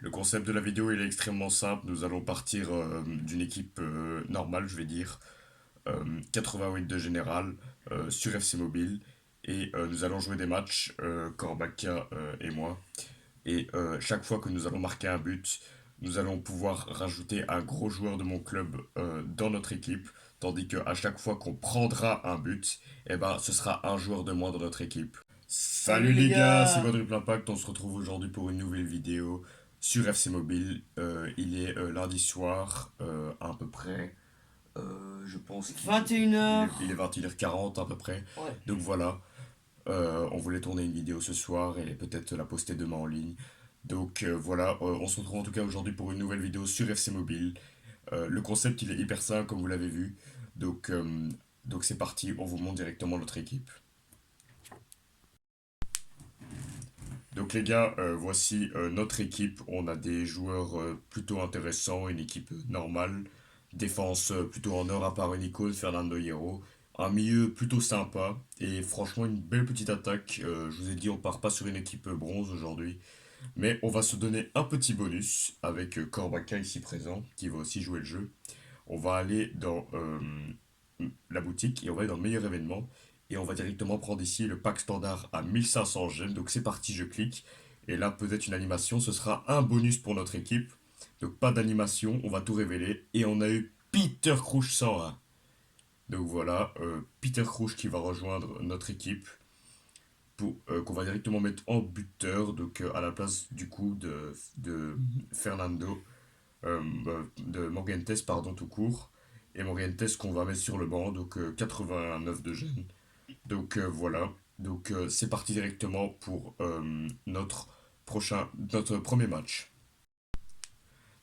Le concept de la vidéo il est extrêmement simple. Nous allons partir d'une équipe normale, je vais dire, 88 de général sur FC Mobile. Et nous allons jouer des matchs, Corbacca et moi. Et chaque fois que nous allons marquer un but, nous allons pouvoir rajouter un gros joueur de mon club dans notre équipe. Tandis qu'à chaque fois qu'on prendra un but, eh ben, ce sera un joueur de moins dans notre équipe. Salut Salut les les gars, c'est gars! Quadruple Impact, on se retrouve aujourd'hui pour une nouvelle vidéo sur FC Mobile. Il est lundi soir, à peu près, je pense qu'il est 21h. 21h40 à peu près. Ouais. Donc voilà, on voulait tourner une vidéo ce soir et peut-être la poster demain en ligne. Donc voilà, on se retrouve en tout cas aujourd'hui pour une nouvelle vidéo sur FC Mobile. Le concept il est hyper simple comme vous l'avez vu. Donc donc c'est parti, on vous montre directement notre équipe. Donc les gars, voici notre équipe. On a des joueurs plutôt intéressants, une équipe normale. Défense plutôt en or à part Nico, Fernando Hierro. Un milieu plutôt sympa et franchement une belle petite attaque. Je vous ai dit, on part pas sur une équipe bronze aujourd'hui. Mais on va se donner un petit bonus avec Corbacca ici présent, qui va aussi jouer le jeu. On va aller dans la boutique et on va aller dans le meilleur événement. Et on va directement prendre ici le pack standard à 1500 gemmes. Donc c'est parti, je clique. Et là, peut-être une animation. Ce sera un bonus pour notre équipe. Donc pas d'animation, on va tout révéler. Et on a eu Peter Crouch 101. Donc voilà, Peter Crouch qui va rejoindre notre équipe. Pour, qu'on va directement mettre en buteur. Donc à la place du coup de Fernando. De Morgentes, pardon, tout court. Et Morgentes qu'on va mettre sur le banc, donc 89 de gêne. Donc voilà, donc c'est parti directement pour notre premier match.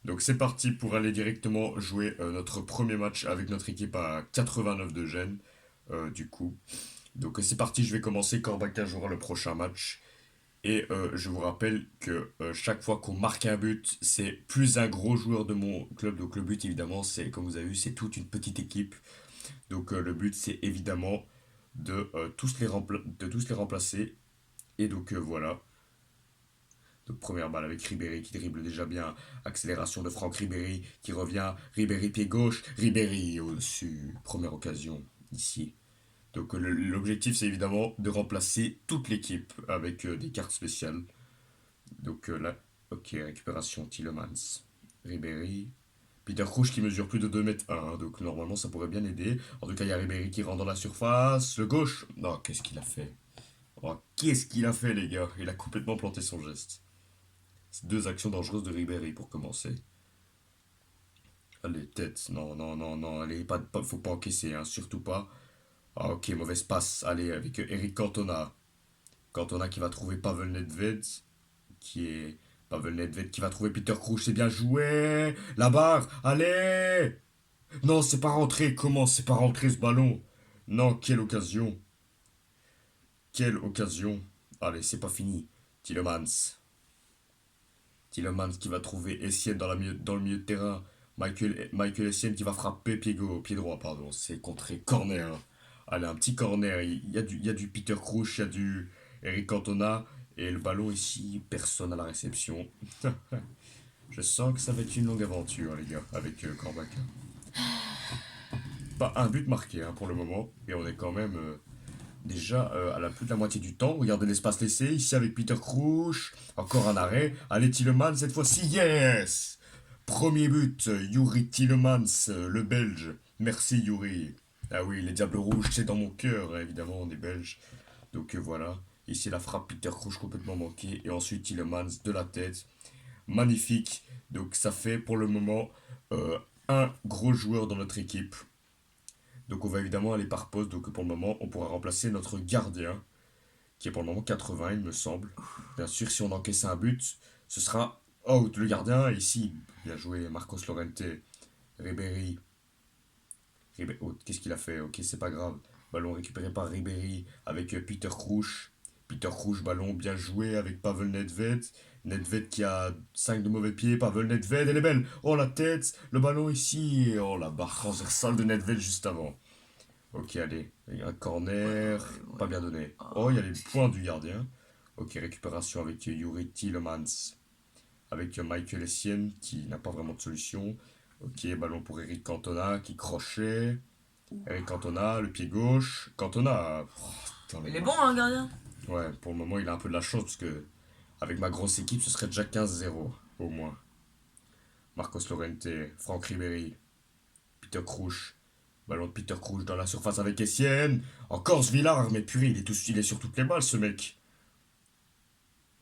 Donc c'est parti pour aller directement jouer notre premier match avec notre équipe à 89 de gêne, du coup. Donc c'est parti, je vais commencer, Corbacca jouera le prochain match. Et je vous rappelle que chaque fois qu'on marque un but, c'est plus un gros joueur de mon club. Donc le but, évidemment, c'est, comme vous avez vu, c'est toute une petite équipe. Donc le but, c'est évidemment de tous les remplacer. Et donc voilà. Donc première balle avec Ribéry qui dribble déjà bien. Accélération de Franck Ribéry qui revient. Ribéry pied gauche. Ribéry au-dessus. Première occasion ici. Donc l'objectif, c'est évidemment de remplacer toute l'équipe avec des cartes spéciales. Donc là, ok, récupération Tillemans. Ribéry. Peter Crouch qui mesure plus de 2 m 1, donc normalement ça pourrait bien aider. En tout cas, il y a Ribéry qui rentre dans la surface. Le gauche. Non, qu'est-ce qu'il a fait? Oh, qu'est-ce qu'il a fait, les gars? Il a complètement planté son geste. C'est deux actions dangereuses de Ribéry pour commencer. Allez, tête. Non, non, non, non. Allez, faut pas encaisser, hein, surtout pas. Ah, ok, mauvaise passe. Allez, avec Eric Cantona. Cantona qui va trouver Pavel Nedved. Qui est Pavel Nedved qui va trouver Peter Crouch, c'est bien joué. La barre, allez. Non, c'est pas rentré. Comment c'est pas rentré ce ballon? Non, quelle occasion. Quelle occasion. Allez, c'est pas fini. Tillemans. Tillemans qui va trouver Essien dans le milieu de terrain. Michael Essien qui va frapper pied droit, pardon. C'est contré corner. Allez, un petit corner. Il y a du Peter Crouch, il y a du Eric Cantona. Et le ballon ici, personne à la réception. Je sens que ça va être une longue aventure, les gars, avec Cormac. Pas un but marqué hein, pour le moment, et on est quand même déjà à la plus de la moitié du temps. Regardez l'espace laissé, ici avec Peter Crouch, encore un arrêt. Allez, Tillemans, cette fois-ci, yes. Premier but, Yuri Tillemans, le Belge. Merci, Yuri. Ah oui, les Diables Rouges, c'est dans mon cœur, hein, évidemment, on est Belge. Donc voilà, ici la frappe Peter Crouch complètement manquée, et ensuite Tillemans de la tête. Magnifique. Donc ça fait pour le moment euh, un gros joueur dans notre équipe. Donc on va évidemment aller par poste. Donc pour le moment, on pourra remplacer notre gardien, qui est pour le moment 80, il me semble. Bien sûr, si on encaisse un but, ce sera out. Le gardien, ici, bien joué, Marcos Llorente, Ribéry. Oh, qu'est-ce qu'il a fait? Ok, c'est pas grave. Ballon récupéré par Ribéry avec Peter Crouch. Peter Crouch, ballon bien joué avec Pavel Nedved. Nedved qui a 5 de mauvais pieds. Pavel Nedved, elle est belle. Oh la tête, le ballon ici. Oh la barre transversale de Nedved juste avant. Ok, allez. Un Ouais, corner. ouais, Pas ouais. bien donné. Oh, il y Ah, a les points du gardien. Ok, récupération avec Yuri Tillemans. avec Michael Essien qui n'a pas vraiment de solution. Ok, ballon pour Eric Cantona qui crochet. Eric Cantona, le pied gauche. Cantona, putain, Il est bon, hein, gardien. ouais, pour le moment, il a un peu de la chance parce que avec ma grosse équipe, ce serait déjà 15-0 au moins. Marcos Llorente, Franck Ribéry, Peter Crouch. Ballon de Peter Crouch dans la surface avec Essien. Encore ce Villar, mais purée, il est sur toutes les balles, ce mec.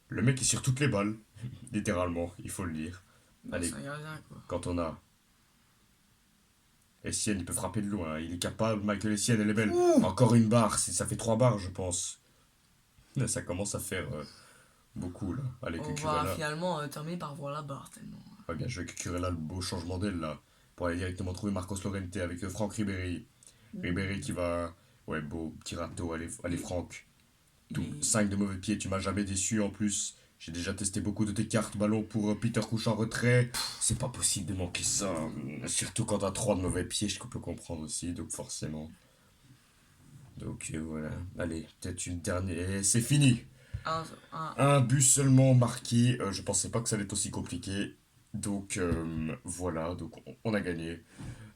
Le mec est sur toutes les balles, littéralement, il faut le dire. Bah, Allez, c'est un gardien, quoi. quand on a Essien, il peut frapper de loin, il est capable. Michael Essien, elle est belle. Ouh. Encore une barre, ça fait 3 barres, je pense. Là, ça commence à faire beaucoup, là. Allez, On va Cucurella. finalement terminer par voir la barre, tellement. Ouais, bien joué, Cucurella, le beau changement d'aile, là. Pour aller directement trouver Marcos Llorente avec Franck Ribéry. Ribéry qui va. Ouais, beau, petit râteau, allez Franck. Tout. Il 5 de mauvais pieds, tu m'as jamais déçu en plus. J'ai déjà testé beaucoup de tes cartes ballon pour Peter Couch en retrait. C'est pas possible de manquer ça. Surtout quand t'as 3 de mauvais pieds, je peux comprendre aussi, donc forcément. Donc voilà. Allez, peut-être une dernière. Et c'est fini. un. Un but seulement marqué. Je pensais pas que ça allait être aussi compliqué. Donc voilà, donc on a gagné.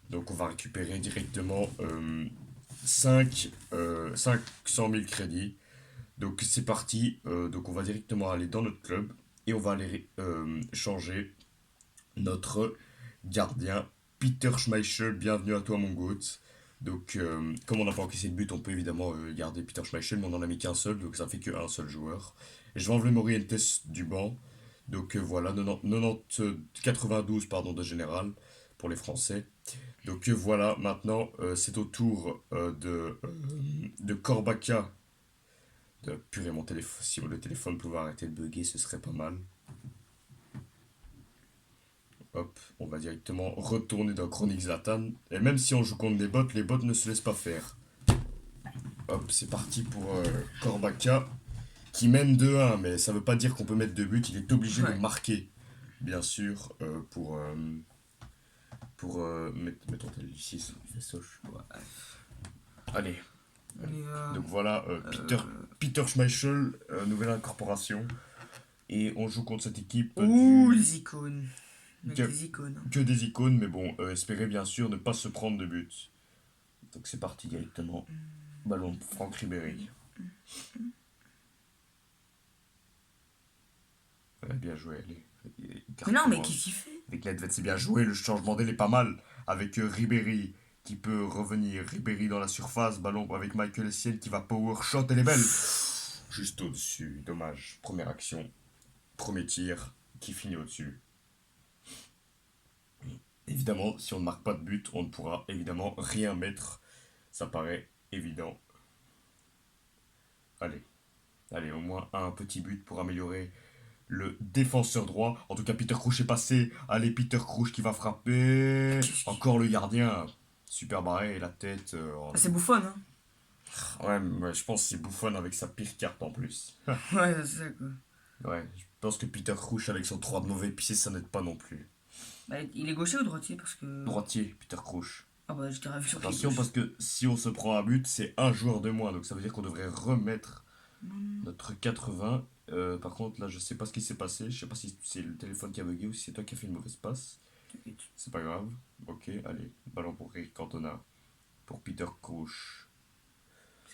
Donc on va récupérer directement 500 000 crédits. Donc c'est parti, donc on va directement aller dans notre club et on va aller changer notre gardien Peter Schmeichel. Bienvenue à toi mon goat. Donc comme on n'a pas encaissé de but, on peut évidemment garder Peter Schmeichel, mais on en a mis qu'un seul, donc ça fait qu'un seul joueur. Et je vais enlever Morientes du banc. Donc voilà, 92 pardon, de général pour les Français. Donc voilà, maintenant c'est au tour de Corbacca. Purée, mon téléphone, si le téléphone pouvait arrêter de bugger, ce serait pas mal. Hop, on va directement retourner dans Chronique Zlatan. Et même si on joue contre des bots, les bots ne se laissent pas faire. Hop, c'est parti pour Corbacca, qui mène 2-1, mais ça veut pas dire qu'on peut mettre 2 buts, il est obligé de Ouais. marquer, bien sûr, Mets ton téléphone ici, ça fait soche. Ouais. Allez, Mais, donc voilà, Peter Schmeichel, nouvelle incorporation. Et on joue contre cette équipe Ouh, du... les icônes. Mettre que, des icônes. que des icônes, mais bon, espérez bien sûr ne pas se prendre de but. Donc c'est parti directement. Ballon de Franck Ribéry. Ouais, bien joué, allez. Mais non, mais qu'est-ce qu'il fait? Avec Nedved, c'est bien joué, le changement d'aile est pas mal. Avec Ribéry qui peut revenir. Ribéry dans la surface, ballon avec Michael Essien qui va power shot, elle est belle. Juste au-dessus, dommage. Première action, premier tir qui finit au-dessus. Évidemment, si on ne marque pas de but, on ne pourra évidemment rien mettre. Ça paraît évident. Allez, allez, au moins un petit but pour améliorer le défenseur droit. En tout cas, Peter Crouch est passé. Allez, Peter Crouch qui va frapper. Encore le gardien. Super barré, la tête. Ah, c'est Buffon, hein. Ouais, mais je pense que c'est Buffon avec sa pire carte en plus. Ouais, c'est ça, quoi. Ouais, je pense que Peter Crouch avec son 3 de mauvais pieds, ça n'aide pas non plus. Bah, il est gaucher ou droitier? Parce que. Droitier, Peter Crouch. Ah, bah, je dirais sur Attention parce que si on se prend un but, c'est un joueur de moins. Donc ça veut dire qu'on devrait remettre notre 80. Par contre, là, je sais pas ce qui s'est passé. Je sais pas si c'est le téléphone qui a bugué ou si c'est toi qui as fait une mauvaise passe. C'est pas grave. Ok, allez. Ballon pour Eric Cantona. Pour Peter Crouch.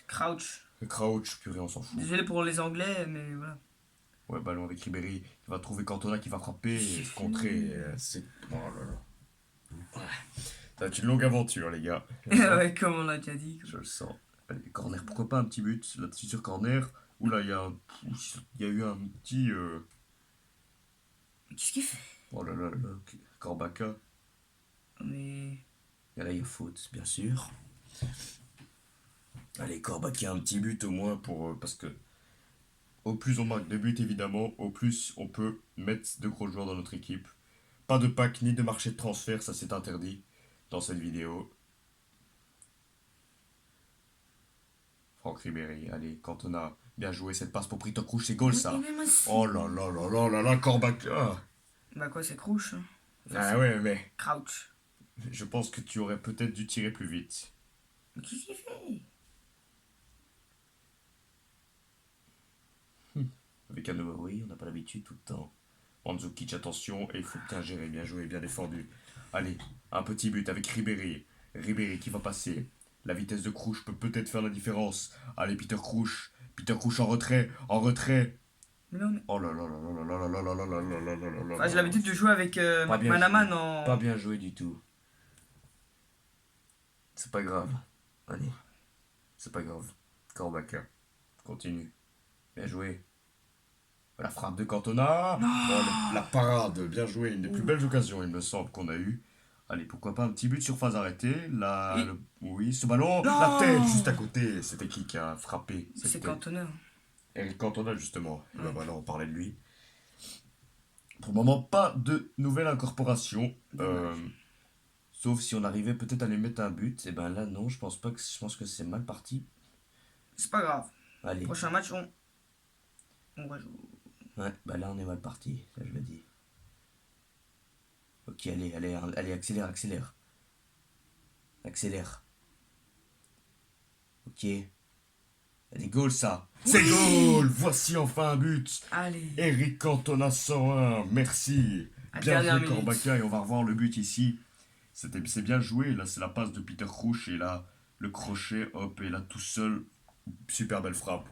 Crouch. Crouch, purée, on s'en fout. Désolé pour les Anglais, mais voilà. Ouais, ballon avec Ribéry. Il va trouver Cantona qui va frapper et contrer. C'est. Oh là là. Ouais. Ça va être une longue aventure, les gars. Ouais, comme on l'a déjà dit. Je le sens. Allez, corner, pourquoi pas un petit but là-dessus sur corner. Oula, il y a eu un petit. Mais qu'est-ce qu'il fait? Oh là là là, Corbacca. Mais. Et là, il y a faute, bien sûr. Allez, Corbacca, un petit but au moins pour. Parce que. Au plus on marque de buts, évidemment, au plus on peut mettre de gros joueurs dans notre équipe. Pas de pack ni de marché de transfert, ça c'est interdit dans cette vidéo. Franck Ribéry, allez, Cantona, bien joué cette passe pour Peter Crouch, c'est goal ça. Oh là là là là là là, Corbacca. Bah, quoi, c'est Crouch, hein. Ah ouais, mais Crouch. je pense que tu aurais peut-être dû tirer plus vite. Mais qu'est-ce qu'il fait? Avec un oui, on n'a pas l'habitude tout le temps. Mandzukic, attention, et il faut bien gérer, bien joué, bien défendu. Allez, un petit but avec Ribéry. Ribéry qui va passer. La vitesse de Crouch peut peut-être faire la différence. Allez, Peter Crouch. Peter Crouch en retrait, en retrait. Mais non, mais... Oh là là là là là là là là là là là là là là Enfin, j'ai là là. l'habitude de jouer avec Pas bien joué. Manaman Pas en... bien joué du tout. C'est pas grave. Allez, c'est pas grave. Corbacca. Continue. Bien joué. La frappe de Cantona. Oh, la parade. Bien joué. Une des plus belles occasions, il me semble, qu'on a eu. Allez, pourquoi pas un petit but sur phase arrêtée. Là, Et... oui, ce ballon. La tête Non. juste à côté. C'était qui a frappé cette C'est tête? Cantona. Eric Cantona, justement. Et ben Ouais. voilà, on parlait de lui. Pour le moment, pas de nouvelle incorporation. Dommage. Sauf si on arrivait peut-être à lui mettre un but. Et ben là, non, je pense pas que. Je pense que c'est mal parti. C'est pas grave. Allez. Prochain match, on va jouer. Ouais, bah là, on est mal parti. Ça, je le dis. Ok, allez, allez, allez, accélère, accélère. Accélère. Ok. Allez, goal ça. C'est goal. Voici enfin un but. Allez. Eric Cantona 101. Merci. À Bien dernière joué, minute. Corbacca. Et on va revoir le but ici. C'est bien joué. Là, c'est la passe de Peter Crouch. Et là, le crochet, hop, et là, tout seul. Super belle frappe.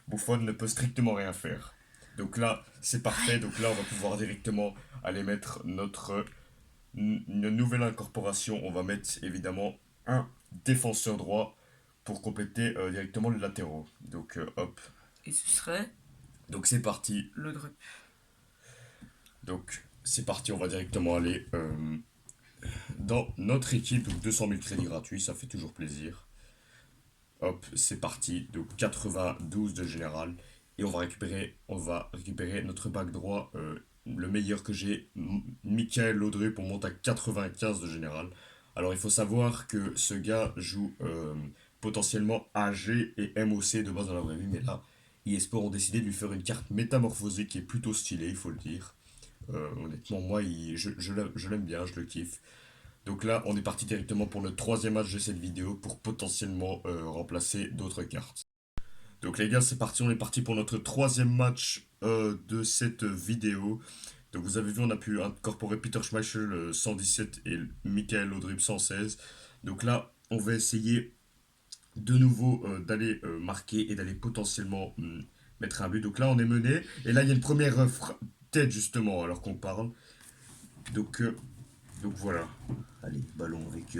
Buffon ne peut strictement rien faire. Donc là, c'est parfait. Donc là, on va pouvoir directement aller mettre une nouvelle incorporation. On va mettre évidemment un défenseur droit pour compléter directement les latéraux. Donc hop. Et ce serait Donc c'est parti. le drup. Donc c'est parti. On va directement aller dans notre équipe. Donc 200 000 crédits gratuits. Ça fait toujours plaisir. Hop, c'est parti. Donc 92 de général. Et on va récupérer notre back droit, le meilleur que j'ai, Michael Laudrup, on monte à 95 de général. Alors il faut savoir que ce gars joue potentiellement AG et MOC de base dans la vraie vie, mais là, eSport ont décidé de lui faire une carte métamorphosée qui est plutôt stylée, il faut le dire. Honnêtement, moi, je l'aime bien, je le kiffe. Donc là, on est parti directement pour le troisième match de cette vidéo pour potentiellement remplacer d'autres cartes. Donc les gars, c'est parti, on est parti pour notre troisième match de cette vidéo. Donc vous avez vu, on a pu incorporer Peter Schmeichel 117 et Michael Laudrup 116. Donc là, on va essayer de nouveau d'aller marquer et d'aller potentiellement mettre un but. Donc là, on est mené. Et là, il y a une première tête justement alors qu'on parle. Donc, euh, donc voilà. Allez, ballon avec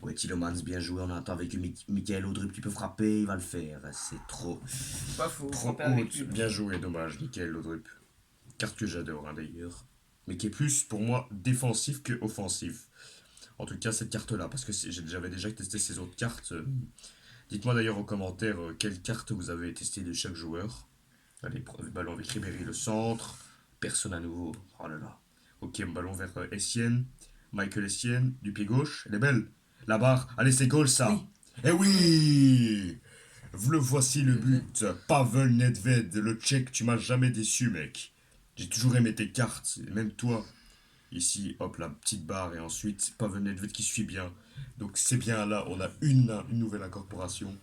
ouais, Tillemans, bien joué. On attend avec Michael Laudrup qui peut frapper. Il va le faire. C'est trop. Pas faux. Trop Frapper avec haute. lui. Bien joué, dommage, Michael Laudrup. Carte que j'adore hein, d'ailleurs. Mais qui est plus pour moi défensif que offensif. En tout cas, cette carte-là, parce que j'avais déjà testé ces autres cartes. Dites-moi d'ailleurs en commentaire quelle carte vous avez testé de chaque joueur. Allez, ballon avec Ribéry, le centre. Personne à nouveau. Oh là là. Ok, ballon vers Essienne. Michael Essienne, du pied gauche. Elle est belle. La barre. Allez, c'est goal ça. Oui. Eh oui. Le voici le but. Pavel Nedved, le Tchèque, tu m'as jamais déçu, mec. J'ai toujours aimé tes cartes, même toi. Ici, hop, la petite barre, et ensuite Pavel Nedved qui suit bien. Donc c'est bien là, on a une nouvelle incorporation.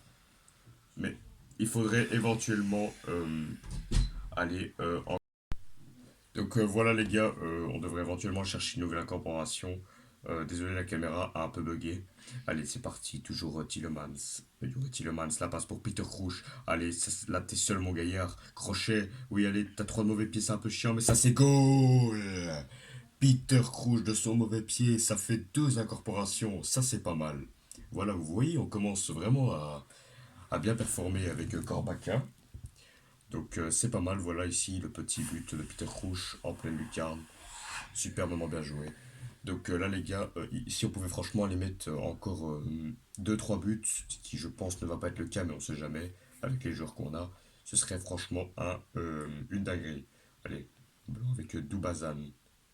Mais il faudrait éventuellement aller en... Donc voilà les gars, on devrait éventuellement chercher une nouvelle incorporation. Désolé, la caméra a un peu bugué. Allez, c'est parti. Toujours Tillemans. Tillemans, la passe pour Peter Crouch. Allez, là, t'es seul, mon gaillard. Crochet. Oui, allez, t'as trois de mauvais pieds, c'est un peu chiant, mais ça, c'est goal. Peter Crouch de son mauvais pied. Ça fait deux incorporations. Ça, c'est pas mal. Voilà, vous voyez, on commence vraiment à bien performer avec Corbacca. Donc, c'est pas mal. Voilà, ici, le petit but de Peter Crouch en pleine lucarne. Superbement bien joué. Donc là les gars, si on pouvait franchement aller mettre encore 2-3 buts, ce qui je pense ne va pas être le cas, mais on sait jamais, avec les joueurs qu'on a, ce serait franchement une dinguerie. Allez, avec Dubazan.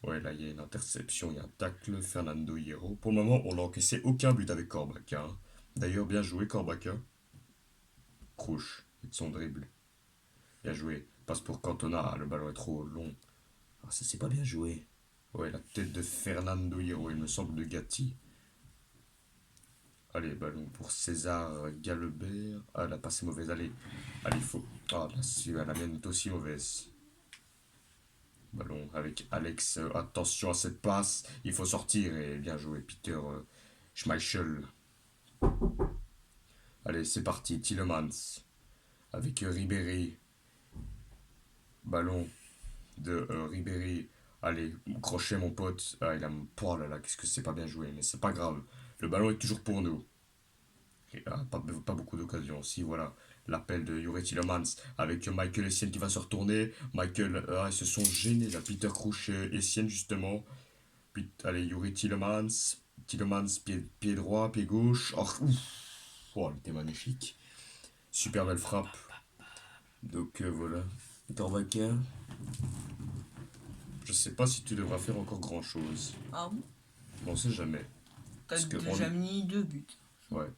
Ouais, là il y a une interception, il y a un tacle, Fernando Hierro. Pour le moment, on n'a encaissé aucun but avec Corbacca. Hein. D'ailleurs, bien joué Corbacca. Crouch, avec son dribble. Bien joué. Passe pour Cantona, ah, le ballon est trop long. Ah, ça c'est pas bien joué. Ouais, la tête de Fernando Hierro, il me semble, de Gatti. Allez, ballon pour César Galebert. Ah, la passe est mauvaise. Allez, allez, il faut. Ah, la mienne est aussi mauvaise. Ballon avec Alex. Attention à cette passe. Il faut sortir. Et bien joué, Peter Schmeichel. Allez, c'est parti. Tielemans. Avec Ribéry. Ballon de Ribéry. Allez, crochet mon pote. Ah, il a... Oh là là, qu'est-ce que c'est pas bien joué. Mais c'est pas grave. Le ballon est toujours pour nous. Pas beaucoup d'occasions. Si, voilà. L'appel de Yuri Tillemans avec Michael Essien qui va se retourner. Michael, ils se sont gênés là. Peter Crouch et Essien justement. Allez, Yuri Tillemans. Tillemans, pied droit, pied gauche. Oh, ouf. Oh, il était magnifique. Super belle frappe. Donc voilà. Torbaker. Je sais pas si tu devras faire encore grand chose. Ah bon? On sait jamais. T'as Parce que déjà mis 2 buts. Ouais.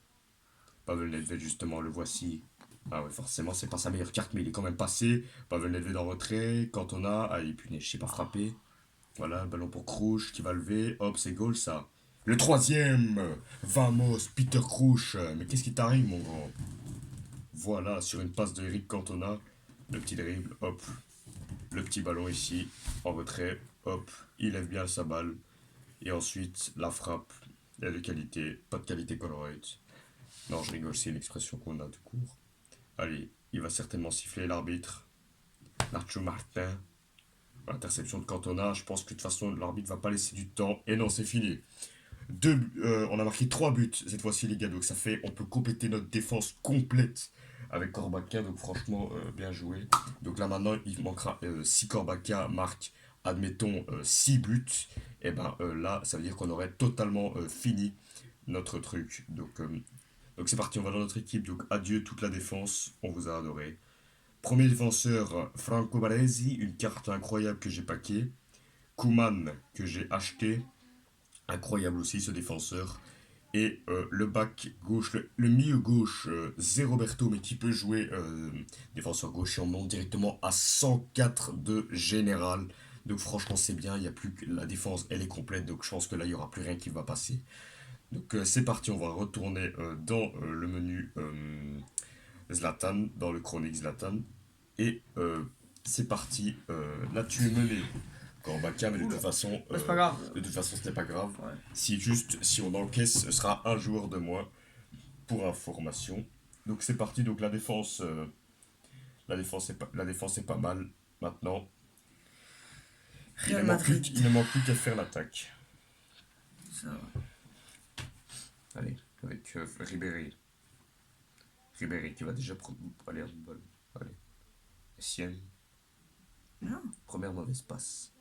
Pavel Nedved, justement, le voici. Ah ouais, forcément, c'est pas sa meilleure carte, mais il est quand même passé. Pavel Nedved en retrait. Cantona, ah, il punaise, je sais pas frapper. Voilà, ballon pour Krouch qui va lever. Hop, c'est goal ça. Le troisième. Vamos, Peter Krouch. Mais qu'est-ce qui t'arrive, mon grand? Voilà, sur une passe de Eric Cantona. Le petit dribble, hop. Le petit ballon ici, en retrait. Hop, il lève bien sa balle. Et ensuite, la frappe. Elle est de qualité. Pas de qualité Colruyt. Non, je rigole, c'est une expression qu'on a tout court. Allez, il va certainement siffler l'arbitre. Nacho Martin. Interception de Cantona. Je pense que de toute façon, l'arbitre va pas laisser du temps. Et non, c'est fini. On a marqué 3 buts cette fois-ci, les gars. Donc ça fait, on peut compléter notre défense complète avec Corbacca. Donc franchement, bien joué. Donc là maintenant, il manquera, si Corbacca marque, admettons, 6 buts, et ben là, ça veut dire qu'on aurait totalement fini notre truc. Donc c'est parti, on va dans notre équipe. Donc adieu toute la défense, on vous a adoré. Premier défenseur, Franco Baresi, une carte incroyable que j'ai paquée. Kuman, que j'ai acheté. Incroyable aussi ce défenseur. Et le back gauche, le milieu gauche, c'est Roberto, mais qui peut jouer défenseur gauche et on monte directement à 104 de général. Donc franchement c'est bien, il y a plus que la défense, elle est complète, donc je pense que là il n'y aura plus rien qui va passer. Donc c'est parti, on va retourner dans le menu Zlatan, dans le chronique Zlatan. Et c'est parti, là tu es mené. Corbacca, mais Oula. Bah, c'est pas grave. de toute façon, ce n'est pas grave. Ouais. Si on encaisse, ce sera un joueur de moins pour information. Donc c'est parti. Donc la défense est pas mal. Maintenant, Real Madrid. il ne manque plus qu'à faire l'attaque. Ça va. Allez, avec Ribéry. Ribéry qui va déjà prendre. Allez, un ballon. Allez. Essien. Non. Première mauvaise passe.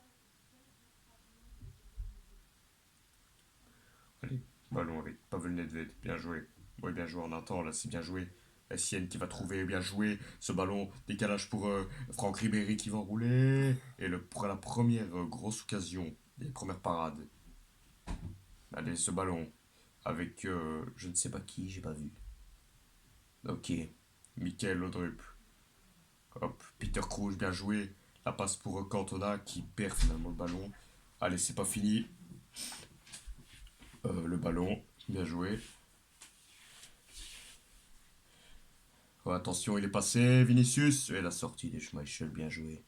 Allez, ballon avec Pavel Nedved. Bien joué. Oui, bien joué en un temps, là, c'est bien joué. Essien qui va trouver, bien joué. Ce ballon, décalage pour Franck Ribéry qui va enrouler. Et pour la première grosse occasion, les premières parades. Allez, ce ballon avec je ne sais pas qui, j'ai pas vu. Ok, Michael Laudrup. Hop, Peter Crouch, bien joué. La passe pour Cantona qui perd finalement le ballon. Allez, c'est pas fini. Le ballon, bien joué. Oh, attention, il est passé, Vinicius. Et la sortie des Schmeichel, bien joué.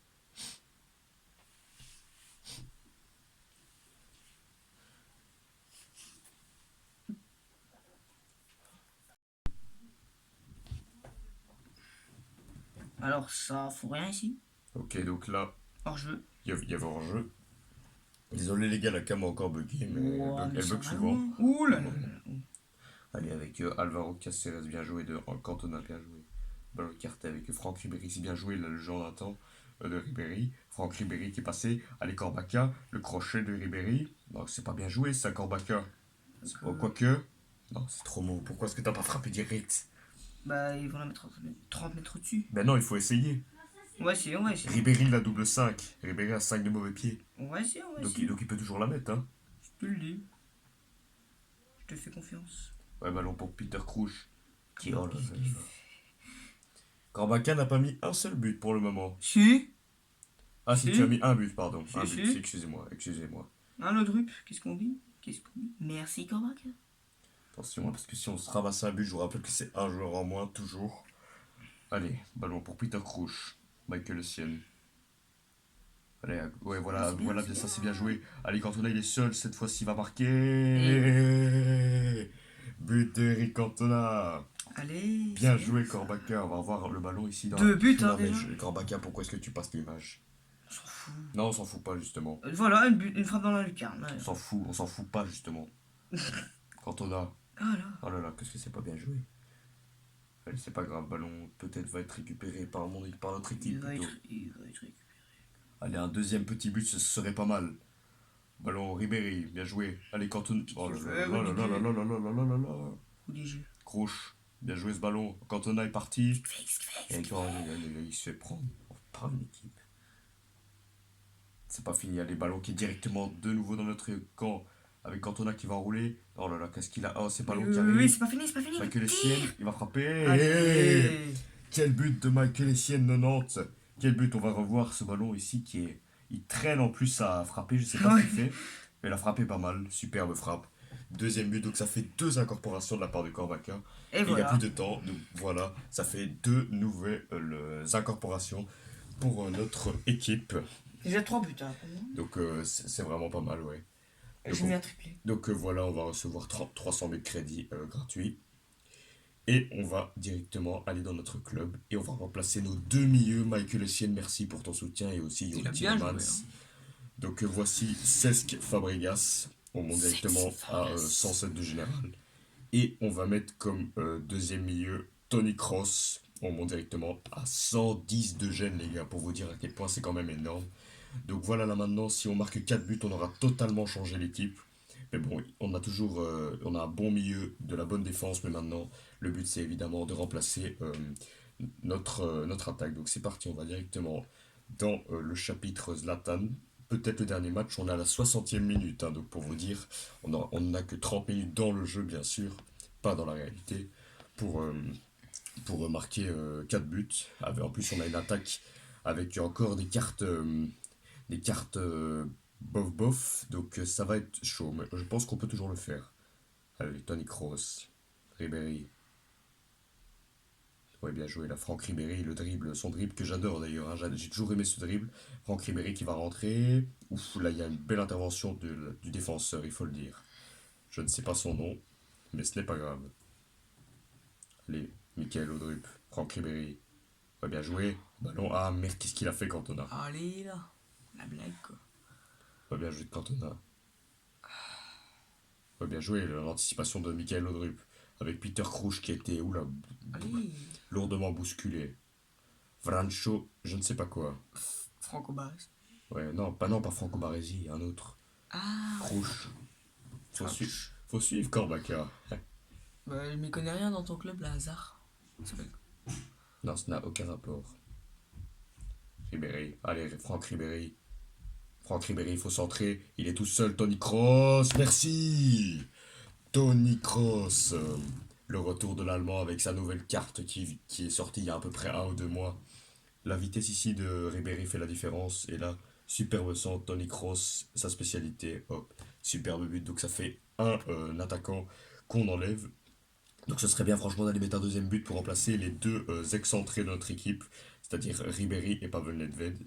Alors, ça fout rien ici. Ok, donc là, Hors jeu. il y avait hors-jeu. Désolé les gars, la cam a encore bugué, mais Ouah, mais elle ça bug va souvent. loin. Ouh là là là. Allez, avec Alvaro Caceres, bien joué, de Cantona, bien joué. Ballon écarté avec Franck Ribéry, c'est bien joué, là, le genre d'un temps de Ribéry. Franck Ribéry qui est passé. Allez, Corbacca, le crochet de Ribéry. Non, c'est pas bien joué, ça, Corbacca. Quoique. Non, c'est trop mou. Pourquoi est-ce que t'as pas frappé direct? Bah, ils vont la mettre 30 mètres au-dessus. Ben non, il faut essayer. On va essayer, on va essayer. Ribéry, la double 5. Ribéry a 5 de mauvais pieds. On va essayer, on va Donc, essayer. donc il peut toujours la mettre, hein. Je te le dis. Je te fais confiance. Ouais, ballon pour Peter Crouch. Qui, oh là Qu'est-ce là qu'il là. fait? Corbacca n'a pas mis un seul but pour le moment. Si. Ah, si, Si. tu as mis un but, pardon. Si, Un si. but, excusez-moi, excusez-moi. Un autre drup. Qu'est-ce qu'on dit? Qu'est-ce qu'on dit? Merci, Corbacca. Attention, hein, parce que si on se ramasse un but, je vous rappelle que c'est un joueur en moins, toujours. Allez, ballon pour Peter Crouch. Michael Essien. Allez, ouais, Ah, voilà, c'est bien, voilà, c'est ça bien. c'est bien joué. Allez, Cantona, il est seul, cette fois-ci, il va Et marquer. But d'Eric Cantona. allez, c'est Bien bien joué, ça. Corbaca. On va voir le ballon ici dans la... 2 buts, hein, Non, mais déjà. Corbaca, pourquoi est-ce que tu passes l'image? On s'en fout. Non, on s'en fout pas, justement. Voilà, une frappe dans la lucarne. On s'en fout pas, justement. Cantona. Ah là. Oh là là, qu'est-ce que c'est pas bien joué. Allez, c'est pas grave, ballon peut-être va être récupéré par notre équipe plutôt. Il va être récupéré. Allez, un deuxième petit but, ce serait pas mal. Ballon Ribéry, bien joué. Allez, Cantona. Oh là là là là là là là là là là là là là. Ou des jeux. Crouche, bien joué ce ballon. Cantona est parti. Qu'est-ce qu'il Et fait? encore, il se fait prendre par une équipe. C'est pas fini, il y a les ballons qui est directement de nouveau dans notre camp. Avec Cantona qui va rouler. Oh là là, qu'est-ce qu'il a? Oh, ces ballons qui Oui, arrivent. c'est pas fini, c'est pas fini. Michael Essien, il va frapper. Allez. Quel but de Michael Essien 90. Quel but, on va revoir ce ballon ici qui est... Il traîne en plus à frapper, je sais pas ce Ouais. qu'il fait. Mais il a frappé pas mal, superbe frappe. Deuxième but, donc ça fait 2 incorporations de la part de Corbaca. Et Et il n'y a voilà. plus de temps, donc voilà, ça fait 2 nouvelles incorporations pour notre équipe. Déjà 3 buts, hein, pour moi. Donc c'est vraiment pas mal, ouais. J'ai mis un triplé. Donc voilà, on va recevoir 300 000 crédits gratuits. Et on va directement aller dans notre club. Et on va remplacer nos 2 milieux. Michael Essien, merci pour ton soutien. Et aussi Il Yuri a bien joué. Tillemans. Donc voici Cesc Fabregas. On monte directement à 107 de général. Et on va mettre comme deuxième milieu Tony Kroos. On monte directement à 110 de gêne, les gars, pour vous dire à quel point c'est quand même énorme. Donc voilà, là maintenant, si on marque 4 buts, on aura totalement changé l'équipe. Mais bon, on a toujours on a un bon milieu, de la bonne défense, mais maintenant, le but c'est évidemment de remplacer notre attaque. Donc c'est parti, on va directement dans le chapitre Zlatan. Peut-être le dernier match, on est à la 60e minute, hein, donc pour vous dire, on n'a que 30 minutes dans le jeu, bien sûr, pas dans la réalité, pour, euh, pour marquer 4 buts. En plus, on a une attaque avec encore des cartes bof bof, donc ça va être chaud, mais je pense qu'on peut toujours le faire. Allez, Tony Kroos, Ribéry. Ouais, bien joué là, Franck Ribéry, le dribble, son dribble que j'adore d'ailleurs, hein, j'ai toujours aimé ce dribble. Franck Ribéry qui va rentrer. Ouf, là il y a une belle intervention du défenseur, il faut le dire. Je ne sais pas son nom, mais ce n'est pas grave. Allez, Michael Laudrup, Franck Ribéry. Ouais, bien joué. Ballon, ah merde, qu'est-ce qu'il a fait Cantona? Allez là. La blague quoi. Ouais, bien joué de Cantona. Ouais, bien joué, l'anticipation de Michael Laudrup. Avec Peter Crouch qui a été, oula, Allez. lourdement bousculé. Francho, je ne sais pas quoi. Franco Barres. Ouais, non, pas Franco Baresi, un autre. Ah. Crouch. Faut, Ah, faut suivre Corbaca. Bah, je m'y connais rien dans ton club, là, hasard. Non, ça n'a aucun rapport. Ribéry, allez, Franck Ribéry. Franck Ribéry, il faut centrer. Il est tout seul, Tony Kroos. Merci Tony Kroos. Le retour de l'Allemand avec sa nouvelle carte qui est sortie il y a à peu près 1 ou 2 mois. La vitesse ici de Ribéry fait la différence. Et là, superbe centre, Tony Kroos, sa spécialité. Hop, superbe but. Donc ça fait un attaquant qu'on enlève. Donc ce serait bien franchement d'aller mettre un deuxième but pour remplacer les 2 excentrés de notre équipe, c'est-à-dire Ribéry et Pavel Nedved.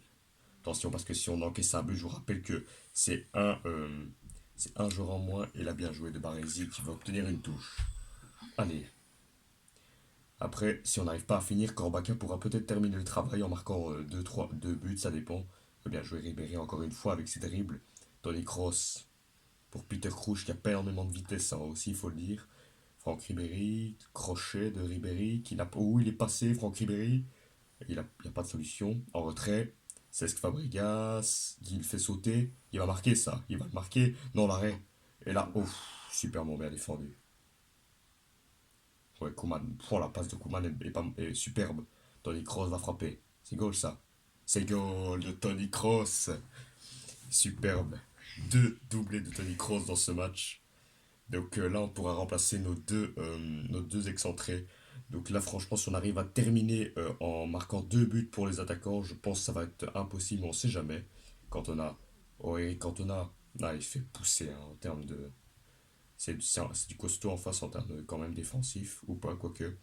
Attention parce que si on encaisse un but, je vous rappelle que c'est un joueur en moins et là bien joué de Baresi qui va obtenir une touche. Allez. Après, si on n'arrive pas à finir, Corbaca pourra peut-être terminer le travail en marquant 2 buts, ça dépend. Bien joué Ribéry encore une fois avec ses dribbles. Tony Kroos pour Peter Crouch qui a pas énormément de vitesse, hein, aussi il faut le dire. Franck Ribéry, crochet de Ribéry, où il est passé, Franck Ribéry. Il n'y a pas de solution. En retrait, Cesc Fabregas, qui le fait sauter. Il va marquer ça, il va le marquer. Non, l'arrêt. Et là, ouf, superment bien défendu. Ouais, Koeman. Oh, la passe de Koeman est superbe. Tony Kroos va frapper. C'est goal ça. C'est goal de Tony Kroos. Superbe. 2 doublés de Tony Kroos dans ce match. Donc là, on pourra remplacer nos deux excentrés. Donc là, franchement, si on arrive à terminer en marquant 2 buts pour les attaquants, je pense que ça va être impossible, mais on sait jamais. Quand on a... Oh, Eric Cantona, là, il fait pousser, hein, en termes de... C'est du costaud en face en termes de, quand même défensif, ou pas, quoique.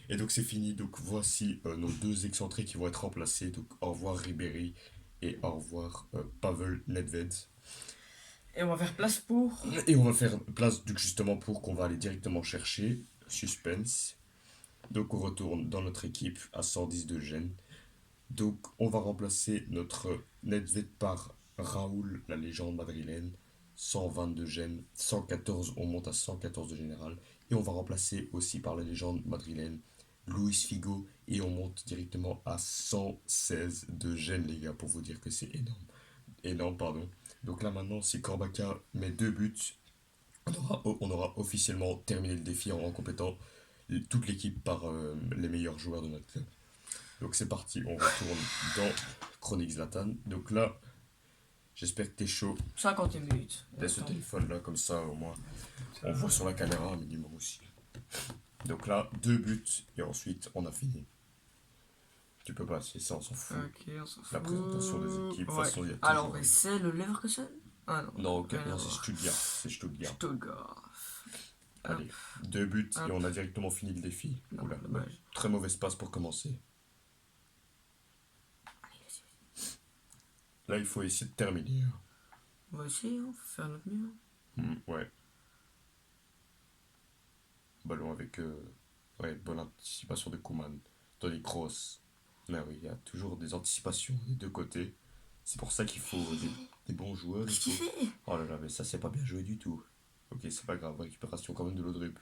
Et donc c'est fini, donc voici nos 2 excentrés qui vont être remplacés. Donc au revoir Ribéry et au revoir Pavel Nedved. Et on va faire place pour. Et on va faire place justement pour qu'on va aller directement chercher suspense. Donc on retourne dans notre équipe à 110 de gêne. Donc on va remplacer notre Nedved par Raoul, la légende madrilène. 122 gènes, 114, on monte à 114 de général. Et on va remplacer aussi par la légende madrilène Luis Figo. Et on monte directement à 116 de gènes, les gars, pour vous dire que c'est énorme. Énorme, pardon. Donc là maintenant, si Corbacca met 2 buts, on aura officiellement terminé le défi en complétant toute l'équipe par les meilleurs joueurs de notre club. Donc c'est parti, on retourne dans Chronique Zlatan. Donc là, j'espère que t'es chaud. 50 minutes. Laisse ce Attends. téléphone là, comme ça au moins on voit sur la caméra un minimum aussi. Donc là, 2 buts et ensuite on a fini. Tu peux passer, ça on s'en fout. Ok, on s'en fout. La présentation des équipes, de toute Ouais. façon, il y a Alors, toujours- mais c'est le Leverkusen. Ah non. Non, ok, rien à non, c'est voir. Stuttgart. C'est Stuttgart. Stuttgart. Allez, 2 buts et Hop. on a directement fini le défi. Non, Oula, dommage. très mauvaise passe pour commencer. Allez, vas-y. Là, il faut essayer de terminer. On va essayer, hein. Faut faire notre mieux. Ouais. Ballon avec ouais, bonne anticipation de Koeman. Tony Kroos. Mais oui, il y a toujours des anticipations des deux côtés. C'est pour ça qu'il faut des bons joueurs. Qu'est-ce qu'il fait? Oh là là, mais ça, c'est pas bien joué du tout. Ok, c'est pas grave. Récupération quand même de l'Odrup.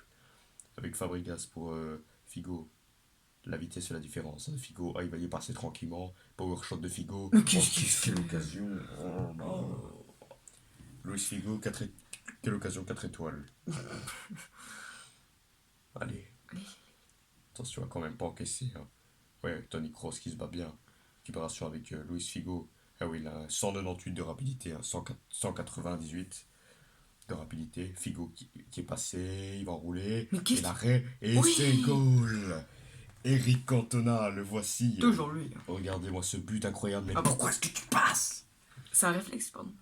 Avec Fabregas pour Figo. La vitesse fait la différence. Hein. Figo, il va y passer tranquillement. Power shot de Figo. Mais qu'est-ce qu'il quelle fait? occasion. Oh, non. Luis Figo, quelle occasion, 4 étoiles. Allez. Attention à quand même pas encaisser. Hein. Ouais, Tony Kroos qui se bat bien. Récupération avec Luis Figo. Ah oui, il a 198 de rapidité, hein, 198 de rapidité. Figo qui est passé, il va enrouler. Mais qu'est-ce Et l'arrêt, et Oui. c'est goal. Eric Cantona, le voici. Toujours lui. Regardez-moi ce but incroyable. Mais Ah bon. pourquoi est-ce que tu passes? C'est un réflexe, pardon.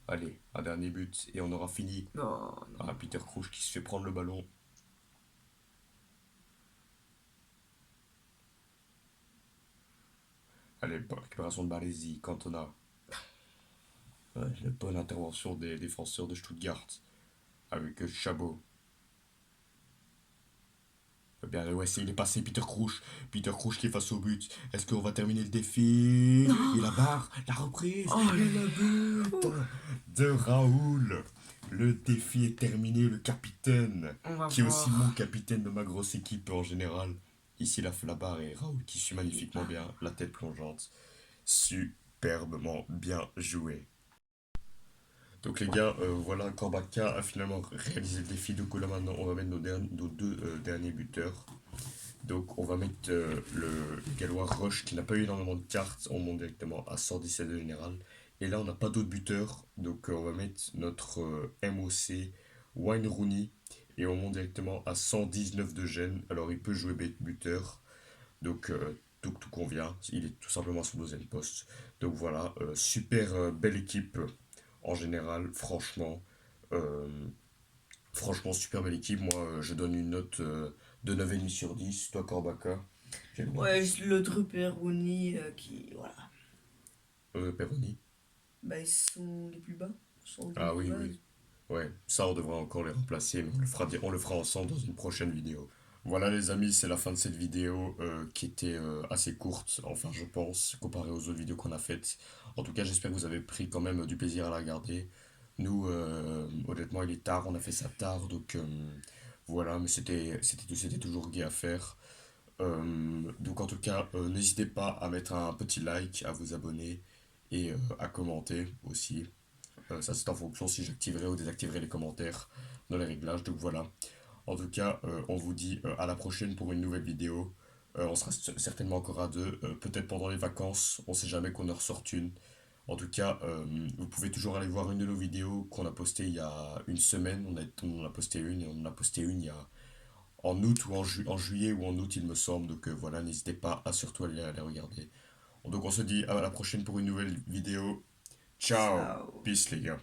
Allez, un dernier but et on aura fini. Non, non. Ah, Peter Crouch qui se fait prendre le ballon. Allez, récupération de Balési, Cantona. Ouais, la bonne intervention des défenseurs de Stuttgart. Avec Chabot. Eh bien, ouais, il est passé, Peter Crouch. Peter Crouch qui est face au but. Est-ce qu'on va terminer le défi? Et la barre, la reprise. Oh, et le but de Raoul. Le défi est terminé, le capitaine. On va Qui est voir. aussi mon capitaine de ma grosse équipe en général. Ici, il a fait la barre et Raoul qui suit magnifiquement bien, la tête plongeante. Superbement bien joué. Donc les gars, voilà, Corbacca a finalement réalisé le défi. Donc là maintenant, on va mettre nos deux derniers buteurs. Donc on va mettre le Gallois Roche qui n'a pas eu énormément de cartes. On monte directement à 117 de général. Et là, on n'a pas d'autres buteurs. Donc on va mettre notre MOC Wayne Rooney. Et on monte directement à 119 de gêne. Alors il peut jouer buteur. Donc tout convient. Il est tout simplement à son deuxième poste. Donc voilà, super belle équipe en général. Euh, franchement, super belle équipe. Moi, je donne une note de 9,5 sur 10. Toi, Corbacca, quelle note? Ouais, le Druper Rooney qui. Voilà. Perroni. Bah, ils sont les plus bas. Ils sont Ah les oui, plus bas. oui. Ouais, ça, on devrait encore les remplacer, mais on le fera ensemble dans une prochaine vidéo. Voilà les amis, c'est la fin de cette vidéo qui était assez courte, enfin je pense, comparée aux autres vidéos qu'on a faites. En tout cas, j'espère que vous avez pris quand même du plaisir à la regarder. Nous, honnêtement, il est tard, on a fait ça tard, donc voilà, mais c'était toujours gai à faire. Donc en tout cas, n'hésitez pas à mettre un petit like, à vous abonner et à commenter aussi. Ça c'est en fonction si j'activerai ou désactiverai les commentaires dans les réglages. Donc voilà. En tout cas, on vous dit à la prochaine pour une nouvelle vidéo. On sera certainement encore à deux, peut-être pendant les vacances. On sait jamais qu'on en ressorte une. En tout cas, vous pouvez toujours aller voir une de nos vidéos qu'on a postées il y a une semaine. On en a posté une et on en a posté une il y a en août ou en juillet ou en août il me semble. Donc voilà, n'hésitez pas à surtout aller les regarder. Donc on se dit à la prochaine pour une nouvelle vidéo. Ciao, Ciao. peace les gars.